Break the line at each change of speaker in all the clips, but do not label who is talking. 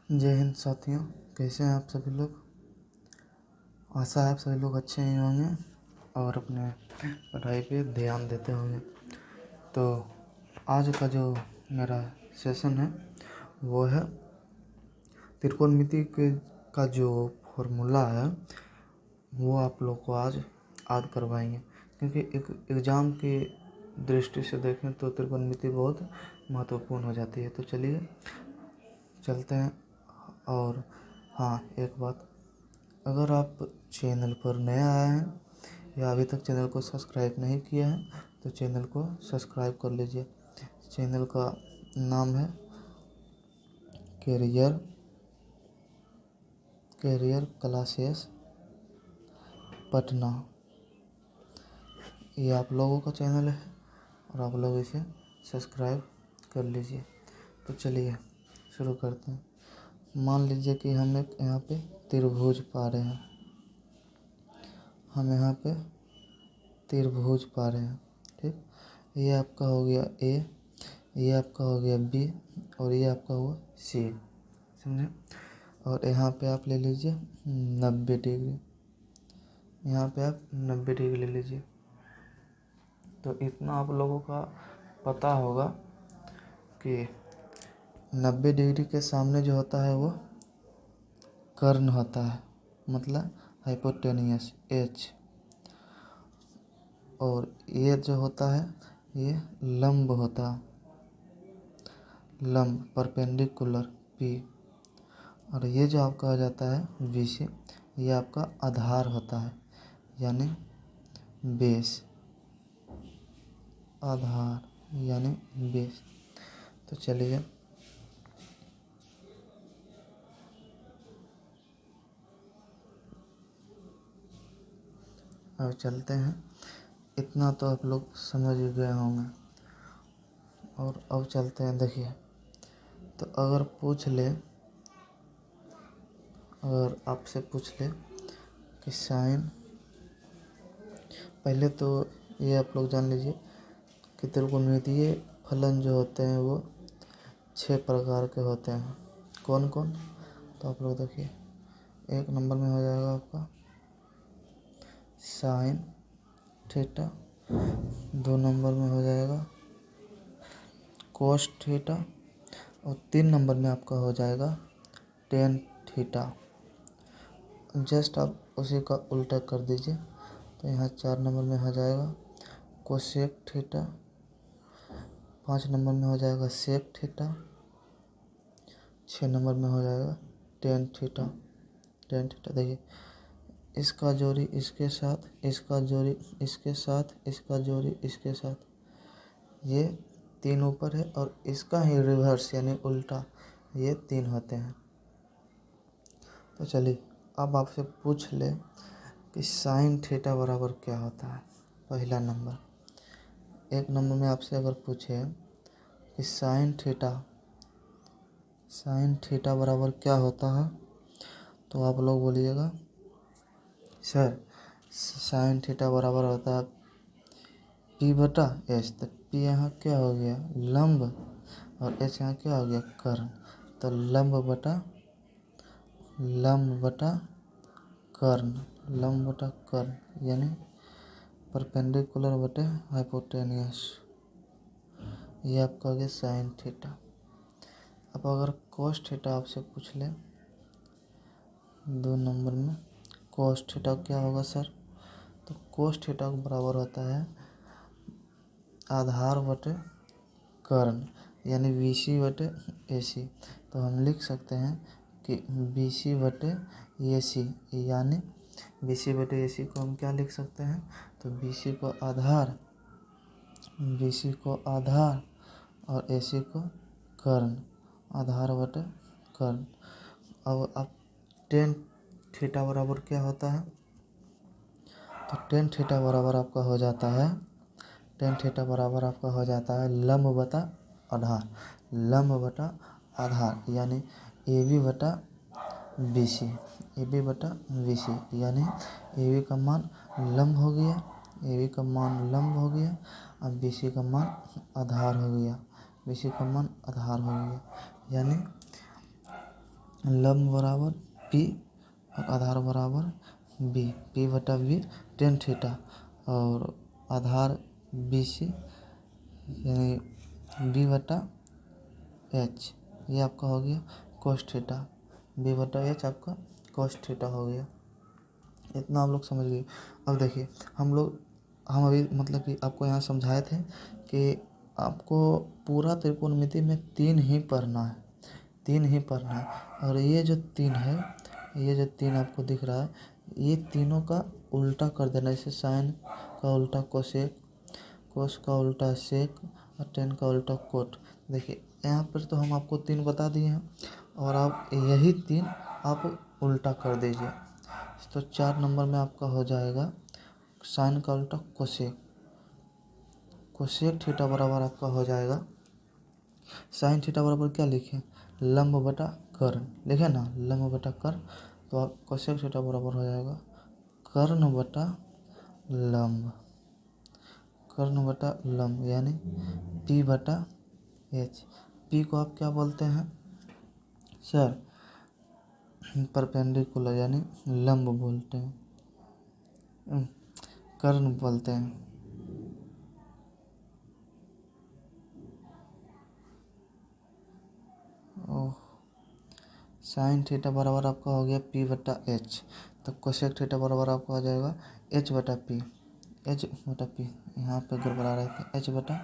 जय हिंद साथियों, कैसे हैं आप सभी लोग। आशा है आप सभी लोग अच्छे ही होंगे और अपने पढ़ाई पे ध्यान देते होंगे। तो आज का जो मेरा सेशन है वो है त्रिकोणमिति के का जो फॉर्मूला है वो आप लोग को आज याद करवाएंगे, क्योंकि एक एग्ज़ाम की दृष्टि से देखें तो त्रिकोणमिति बहुत महत्वपूर्ण हो जाती है। तो चलिए चलते हैं। और हाँ, एक बात, अगर आप चैनल पर नए आए हैं या अभी तक चैनल को सब्सक्राइब नहीं किया है तो चैनल को सब्सक्राइब कर लीजिए। चैनल का नाम है कैरियर क्लासेस पटना। ये आप लोगों का चैनल है और आप लोग इसे सब्सक्राइब कर लीजिए। तो चलिए शुरू करते हैं। मान लीजिए कि हम एक यहाँ पे त्रिभुज पा रहे हैं, हम यहाँ पे त्रिभुज पा रहे हैं, ठीक। ये आपका हो गया ए, ये आपका हो गया बी और ये आपका हुआ सी, समझे। और यहाँ पे आप ले लीजिए 90 डिग्री, यहाँ पे आप 90 डिग्री ले लीजिए। तो इतना आप लोगों का पता होगा कि 90 डिग्री के सामने जो होता है वो कर्ण होता है, मतलब हाइपोटेनियस एच। और ये जो होता है ये लंब होता है, लंब परपेंडिकुलर पी। और ये जो आपका हो जाता है विषय, ये आपका आधार होता है, यानी बेस, आधार यानी बेस। तो चलिए अब चलते हैं। इतना तो आप लोग समझ ही गए होंगे। और अब चलते हैं, देखिए। तो अगर आपसे पूछ ले कि साइन, पहले तो ये आप लोग जान लीजिए कि त्रिकोणमितीय फलन जो होते हैं वो 6 प्रकार के होते हैं। कौन कौन, तो आप लोग देखिए। एक नंबर में हो जाएगा आपका साइन थीटा, 2 नंबर में हो जाएगा कोस थीटा और 3 नंबर में आपका हो जाएगा टेन थीटा। जस्ट आप उसी का उल्टा कर दीजिए, तो यहाँ 4 नंबर में हो जाएगा कोसेक थीटा, 5 नंबर में हो जाएगा सेक थीटा, 6 नंबर में हो जाएगा टेन थीटा। देखिए, इसका जोड़ी इसके साथ, इसका जोड़ी इसके साथ, इसका जोड़ी इसके साथ, ये 3 ऊपर है और इसका ही रिवर्स यानी उल्टा, ये 3 होते हैं। तो चलिए अब आपसे पूछ ले कि साइन थीटा बराबर क्या होता है। पहला नंबर, एक नंबर में आपसे अगर पूछे कि साइन थीटा बराबर क्या होता है, तो आप लोग बोलिएगा सर साइन थीटा बराबर होता है पी बटा एच। तो पी यहाँ क्या हो गया लंब और एच यहाँ क्या हो गया कर्ण। तो लंब बटा कर्ण यानी परपेंडिकुलर बटे हाइपोटेनियस, ये आपका हो गया साइन थीटा। अब अगर कोस थीटा आपसे पूछ ले 2 नंबर में, कोस थीटा क्या होगा सर, तो कोस थीटा को बराबर होता है आधार बटे कर्ण यानी BC बटे AC। तो हम लिख सकते हैं कि BC बटे AC, यानी BC बटे AC को हम क्या लिख सकते हैं, तो BC को आधार और AC को कर्ण, आधार बटे कर्ण। अब आप टेन थीटा बराबर क्या होता है, तो टेन थीटा बराबर आपका हो जाता है लंब बटा आधार यानी AB बटा BC, यानी AB का मान लंब हो गया, और BC का मान आधार हो गया, यानी लंब बराबर पी और आधार बराबर बी, पी बटा वी टेन थीटा, और आधार बी सी यानी बी बटा एच, ये आपका हो गया कोस थीटा, बी बटा एच आपका कोस थीटा हो गया। इतना आप लोग समझ गए। अब देखिए हम अभी मतलब कि आपको यहाँ समझाए थे कि आपको पूरा त्रिकोणमिति में तीन ही पढ़ना है, तीन ही पढ़ना है। और ये जो तीन है, ये जो तीन आपको दिख रहा है, ये तीनों का उल्टा कर देना। जैसे साइन का उल्टा कोसेक, कोस का उल्टा सेक और टेन का उल्टा कोट। देखिए यहाँ पर तो हम आपको तीन बता दिए हैं और आप यही तीन आप उल्टा कर दीजिए। तो 4 नंबर में आपका हो जाएगा साइन का उल्टा कोसेक, कोसेक थीटा बराबर आपका हो जाएगा साइन थीटा बराबर क्या लिखें, लंब बटा कर्ण लिखे ना, लंब बटा कर्ण। तो आप कोसेक थीटा बराबर हो जाएगा कर्ण बटा लंब, कर्ण बटा लंब यानी पी बटा एच। पी को आप क्या बोलते हैं सर, परपेंडिकुलर यानी लंब बोलते हैं, कर्ण बोलते हैं। ओह, साइन थीटा बराबर आपका हो गया पी बटा एच, तो कोसेक थीटा बराबर आपका हो जाएगा एच बटा पी, एच बटा पी, यहाँ पे गड़बड़ा रहे थे, एच बटा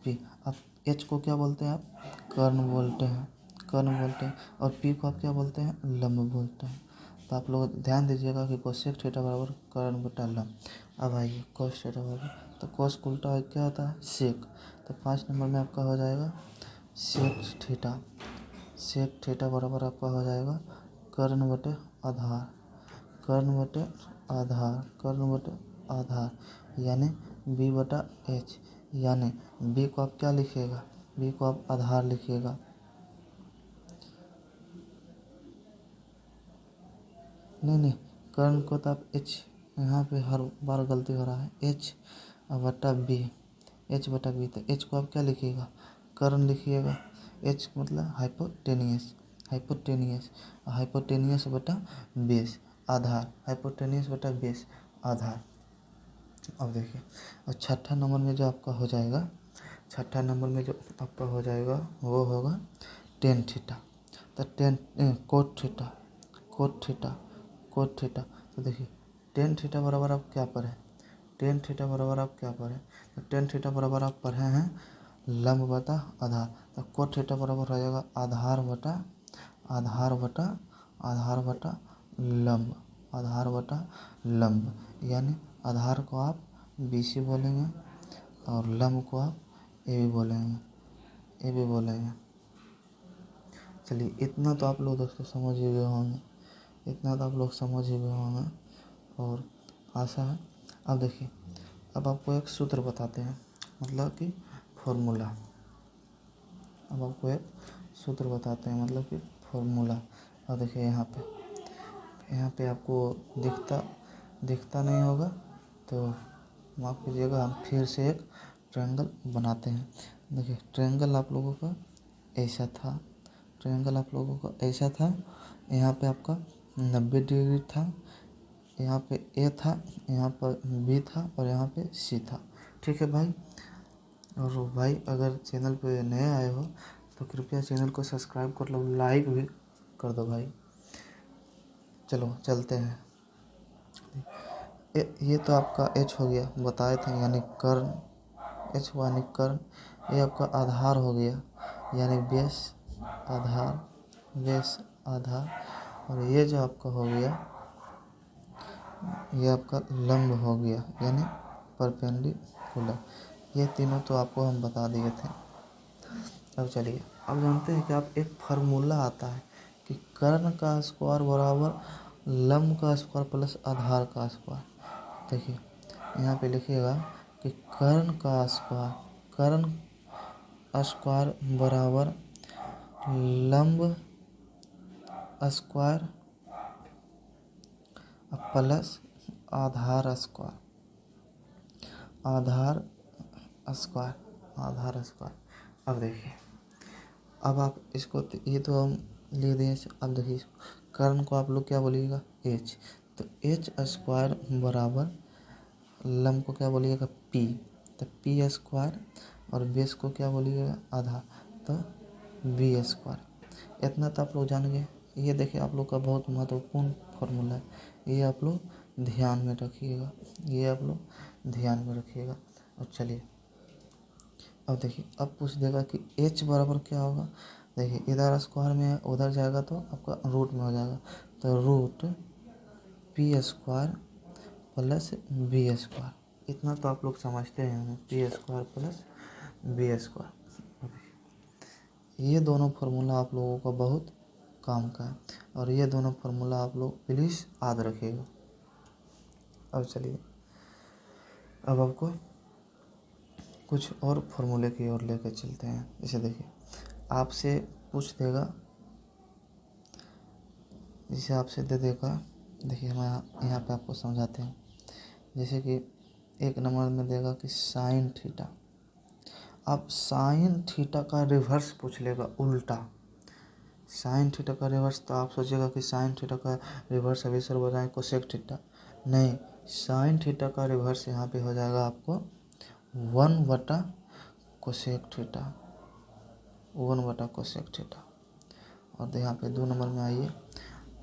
पी। अब एच को क्या बोलते हैं आप, कर्ण बोलते हैं, कर्ण बोलते हैं, और पी को आप क्या बोलते हैं, लंब बोलते हैं। तो आप लोग ध्यान दीजिएगा कि कोसेक थीटा बराबर कर्ण बटा लंब। अब आइए कोस थीटा बराबर, तो कोस का उल्टा क्या होता है सेक, तो 5 नंबर में आपका हो जाएगा सेक थीटा, सेक थीटा बराबर आपका हो जाएगा कर्ण बटे आधार, कर्ण बटे आधार, कर्ण बटे आधार यानी बी बटा एच, यानी बी को आप क्या लिखिएगा, बी को आप आधार लिखिएगा, नहीं कर्ण को तो आप एच, यहाँ पे हर बार गलती हो रहा है, एच बटा बी, एच बटा बी, तो एच को आप क्या लिखिएगा, कर्ण लिखिएगा, एच मतलब हाइपोटेनियस, हाइपोटेनियस, हाइपोटेनियस बटा बेस आधार, हाइपोटेनियस बटा बेस आधार। अब देखिए और छठा नंबर में जो आपका हो जाएगा, छठा नंबर में जो आपका हो जाएगा वो होगा टेन थीटा, तो ten cot theta, cot theta, cot theta. तो देखिए टेन थीटा बराबर आप क्या पढ़े, टेन थीटा बराबर आप क्या पढ़े, तो टेन थीटा बराबर आप पढ़े हैं लंब बटा आधार, तो कोट थीटा बराबर हो जाएगा आधार बटा, आधार बटा, आधार बटा लंब, आधार बटा लंब, यानी आधार को आप बी सी बोलेंगे और लंब को आप ए बी बोलेंगे, ए बी बोलेंगे। चलिए इतना तो आप लोग दोस्तों समझ ही गए होंगे, इतना तो आप लोग समझ ही गए होंगे और आशा है। अब देखिए अब आपको एक सूत्र बताते हैं, मतलब कि फॉर्मूला, अब आपको एक सूत्र बताते हैं मतलब कि फॉर्मूला। अब देखिए यहाँ पे आपको दिखता नहीं होगा तो माफ़ कीजिएगा, हम फिर से एक ट्रायंगल बनाते हैं। देखिए ट्रायंगल आप लोगों का ऐसा था, ट्रायंगल आप लोगों का ऐसा था, यहाँ पे आपका 90 डिग्री था, यहाँ पे ए था, यहाँ पर बी था और यहाँ पे सी था। ठीक है भाई, और भाई अगर चैनल पे नए आए हो तो कृपया चैनल को सब्सक्राइब कर लो, लाइक भी कर दो भाई। चलो चलते हैं, ये तो आपका एच हो गया बताए थे यानी कर्ण, एच यानी कर्ण, ये आपका आधार हो गया यानी बेस आधार, बेस आधार, और ये जो आपका हो गया ये आपका लंब हो गया यानी परपेंडिकुलर। ये तीनों तो आपको हम बता दिए थे। अब चलिए अब जानते हैं कि आप एक फार्मूला आता है कि कर्ण का स्क्वायर बराबर लंब का स्क्वायर प्लस आधार का स्क्वायर। देखिए यहाँ पे लिखिएगा कि कर्ण का स्क्वायर, कर्ण स्क्वायर बराबर लंब स्क्वायर प्लस आधार स्क्वायर, आधार स्क्वायर, आधार स्क्वायर। अब देखिए अब आप इसको ये तो हम लिख दिए। अब देखिए इसको, कर्ण को आप लोग क्या बोलिएगा, एच। तो एच स्क्वायर बराबर लंब को क्या बोलिएगा, पी। तो पी स्क्वायर और बेस को क्या बोलिएगा, आधा, तो बी स्क्वायर। इतना तो आप लोग जान गए। ये देखिए आप लोग का बहुत महत्वपूर्ण फॉर्मूला है, ये आप लोग ध्यान में रखिएगा, ये आप लोग ध्यान में रखिएगा। और चलिए अब देखिए, अब पूछ देगा कि h बराबर क्या होगा। देखिए इधर स्क्वायर में है, उधर जाएगा तो आपका रूट में हो जाएगा। तो root P square plus B square. इतना तो आप लोग समझते हैं, P square plus B square. ये दोनों फार्मूला आप लोगों का बहुत काम का है, और ये दोनों फार्मूला आप लोग प्लीज़ याद रखिएगा। अब चलिए, अब आपको कुछ और फार्मूले की ओर लेकर चलते हैं। जैसे देखिए आपसे पूछ देगा, जैसे आपसे दे देगा, देखिए हम यहाँ पे आपको समझाते हैं। जैसे कि एक नंबर में देगा कि साइन थीटा। अब साइन थीटा का रिवर्स पूछ लेगा, उल्टा। साइन थीटा का रिवर्स, तो आप सोचेगा कि साइन थीटा का रिवर्स अभी सर बताएं कोसेक थीटा। नहीं, साइन थीटा का रिवर्स यहाँ पे हो जाएगा आपको 1/कोसेक थीटा, 1/कोसेक थीटा। और यहाँ पे 2 नंबर में आइए,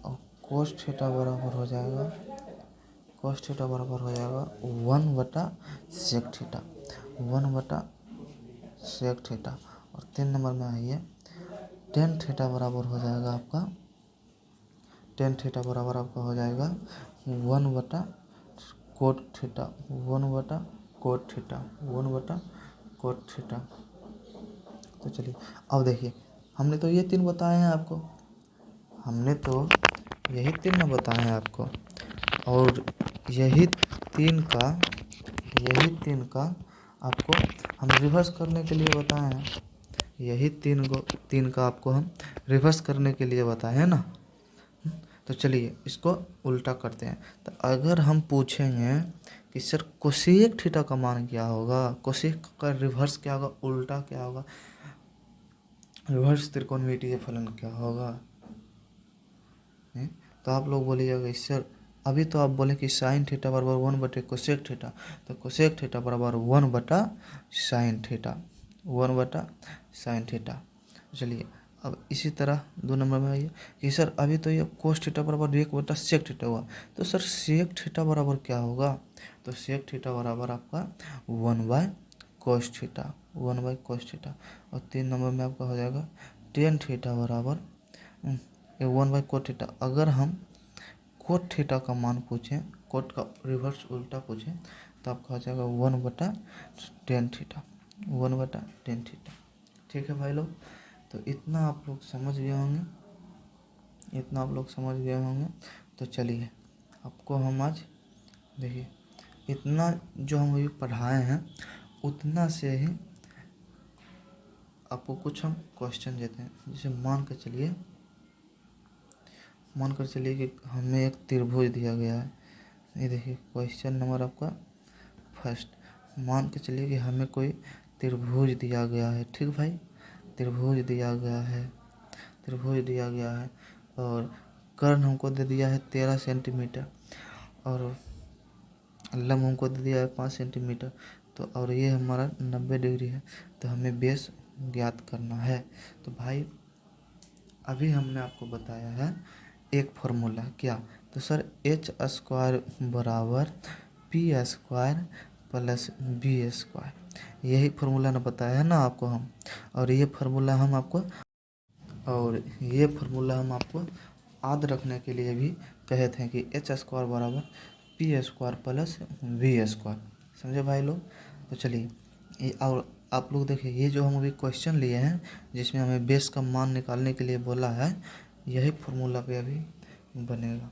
और कोस थीटा बराबर हो जाएगा, कोस थीटा बराबर हो जाएगा 1/सेक थीटा, 1/सेक थीटा। और 3 नंबर में आइए, टेन थीटा बराबर हो जाएगा आपका, टेन थीटा बराबर आपका हो जाएगा 1/कोट थीटा, 1/कोट थीटा, 1/कोट थीटा। तो चलिए अब देखिए, हमने तो ये 3 बताए हैं आपको, हमने तो यही 3 ना बताए हैं आपको, और यही तीन का आपको हम रिवर्स करने के लिए बताए हैं। यही 3 का आपको हम रिवर्स करने के लिए बताए हैं ना। तो चलिए इसको उल्टा करते हैं। तो अगर हम पूछेंगे कि सर कोसेक थीटा का मान क्या होगा, कोसेक का रिवर्स क्या होगा, उल्टा क्या होगा, रिवर्स त्रिकोणमितीय फलन क्या होगा, तो आप लोग बोलिएगा सर अभी तो आप बोले कि साइन थीटा बराबर 1/कोसेक थीटा, तो कोसेक थीटा बराबर 1/साइन थीटा, 1/साइन थीटा। चलिए अब इसी तरह 2 नंबर में आइए कि सर अभी तो ये कोस थीटा बराबर 1/सेक थीटा हुआ, तो सर सेक थीटा बराबर क्या होगा, तो सेक थीटा बराबर आपका 1/कोस थीटा, 1/कोस थीटा। और 3 नंबर में आपका हो जाएगा टेन थीटा बराबर 1/कोट थीटा। अगर हम कोट थीटा का मान पूछें, कोट का रिवर्स उल्टा पूछें, तो आपका हो जाएगा 1/टेन थीटा, 1/टेन थीटा। ठीक है भाई लोग, तो इतना आप लोग समझ गए होंगे, इतना आप लोग समझ गए होंगे। तो चलिए आपको हम आज देखिए, इतना जो हम अभी पढ़ाए हैं उतना से ही आपको कुछ हम क्वेश्चन देते हैं। जैसे मान कर चलिए कि हमें एक त्रिभुज दिया गया है। ये देखिए क्वेश्चन नंबर आपका फर्स्ट, मान के चलिए कि हमें कोई त्रिभुज दिया गया है। ठीक भाई, त्रिभुज दिया गया है, त्रिभुज दिया गया है, और कर्ण हमको दे दिया है 13 सेंटीमीटर, और लंब हमको दे दिया है 5 सेंटीमीटर। तो और ये हमारा 90 डिग्री है, तो हमें बेस ज्ञात करना है। तो भाई अभी हमने आपको बताया है एक फार्मूला, क्या, तो सर एच स्क्वायर बराबर P square plus B square, यही फार्मूला ना बताया है ना आपको हम। और ये फार्मूला हम आपको याद रखने के लिए भी कहे थे कि एच स्क्वायर बराबर P square plus B square. समझे भाई लोग। तो चलिए ये, और आप लोग देखिए ये जो हम अभी क्वेश्चन लिए हैं जिसमें हमें बेस का मान निकालने के लिए बोला है, यही फार्मूला पे अभी बनेगा।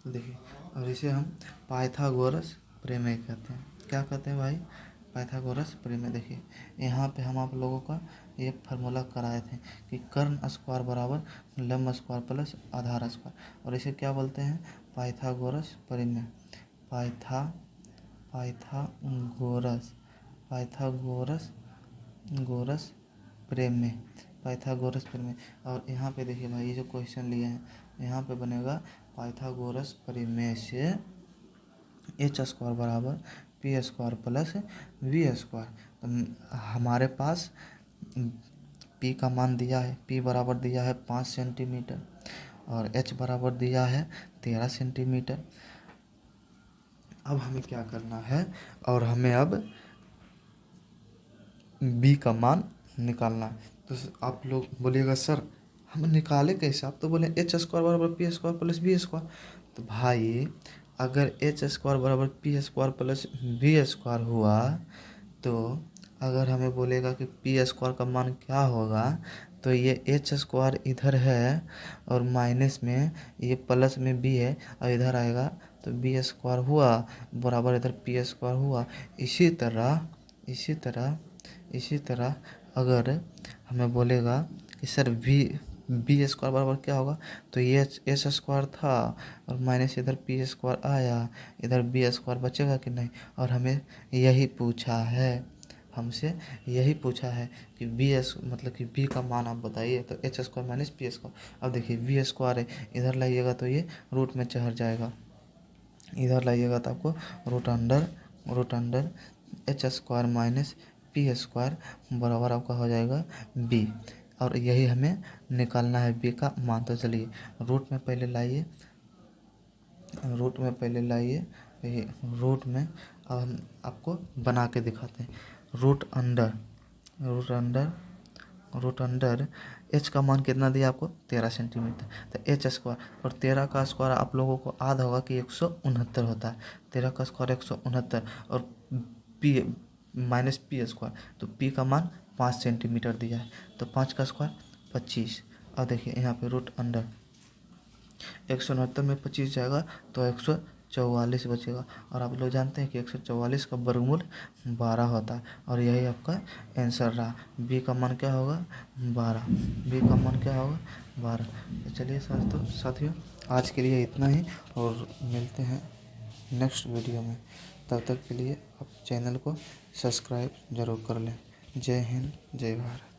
तो देखिए, और इसे हम पाइथागोरस प्रमेय कहते हैं। क्या कहते हैं भाई, पाइथागोरस प्रमेय। देखिए यहाँ पे हम आप लोगों का एक फार्मूला कराए थे कि कर्ण स्क्वायर बराबर लंब स्क्वायर प्लस आधार स्क्वायर, और इसे क्या बोलते हैं, पाइथागोरस प्रमेय, पाइथागोरस प्रमेय, पाइथागोरस परिमेय। और यहाँ पे देखिए भाई, ये जो क्वेश्चन लिए हैं यहाँ पे बनेगा पाइथागोरस परिमेय से एच स्क्वायर बराबर P square plus V square. तो हमारे पास पी का मान दिया है, पी बराबर दिया है 5 सेंटीमीटर और एच बराबर दिया है 13 सेंटीमीटर। अब हमें क्या करना है, और हमें अब बी का मान निकालना है। तो आप लोग बोलिएगा सर हम निकाले कैसे, आप तो बोले एच स्क्वायर बराबर P square plus B square. तो भाई अगर एच स्क्वायर बराबर P square plus B square हुआ, तो अगर हमें बोलेगा कि पी स्क्वायर का मान क्या होगा, तो ये एच स्क्वायर इधर है और माइनस में ये प्लस में बी है और इधर आएगा तो बी स्क्वायर हुआ बराबर इधर पी स्क्वायर हुआ। इसी तरह अगर हमें बोलेगा कि सर बी स्क्वायर बराबर क्या होगा, तो ये एच स्क्वायर था और माइनस इधर पी स्क्वायर आया, इधर बी स्क्वायर बचेगा कि नहीं। और हमें यही पूछा है, हमसे यही पूछा है कि मतलब कि बी का मान आप बताइए। तो H square minus P square. अब देखिए बी स्क्वायर है, इधर लाइएगा तो ये रूट में चढ़ जाएगा, इधर लाइएगा तो आपको root under H square minus P square बराबर आपका हो जाएगा बी। और यही हमें निकालना है बी का मान। तो चलिए रूट में पहले लाइए, यही रूट में अब हम आपको बना के दिखाते हैं। रूट अंडर एच का मान कितना दिया आपको 13 सेंटीमीटर। तो एच स्क्वायर और 13 का स्क्वायर आप लोगों को याद होगा कि 169 होता है। 13 का स्क्वायर 169 और पी माइनस पी स्क्वायर, तो पी का मान 5 सेंटीमीटर दिया है, तो 5 का स्क्वायर 25। और देखिए यहाँ पे रूट अंडर 169 में 25 जाएगा तो 144 बचेगा। और आप लोग जानते हैं कि 144 का वर्गमूल 12 होता है। और यही आपका आंसर रहा। बी का मान क्या होगा 12, बी का मान क्या होगा 12। तो चलिए साथियों आज के लिए इतना ही और मिलते हैं नेक्स्ट वीडियो में। तब तक के लिए आप चैनल को सब्सक्राइब ज़रूर कर लें। जय हिंद, जय भारत।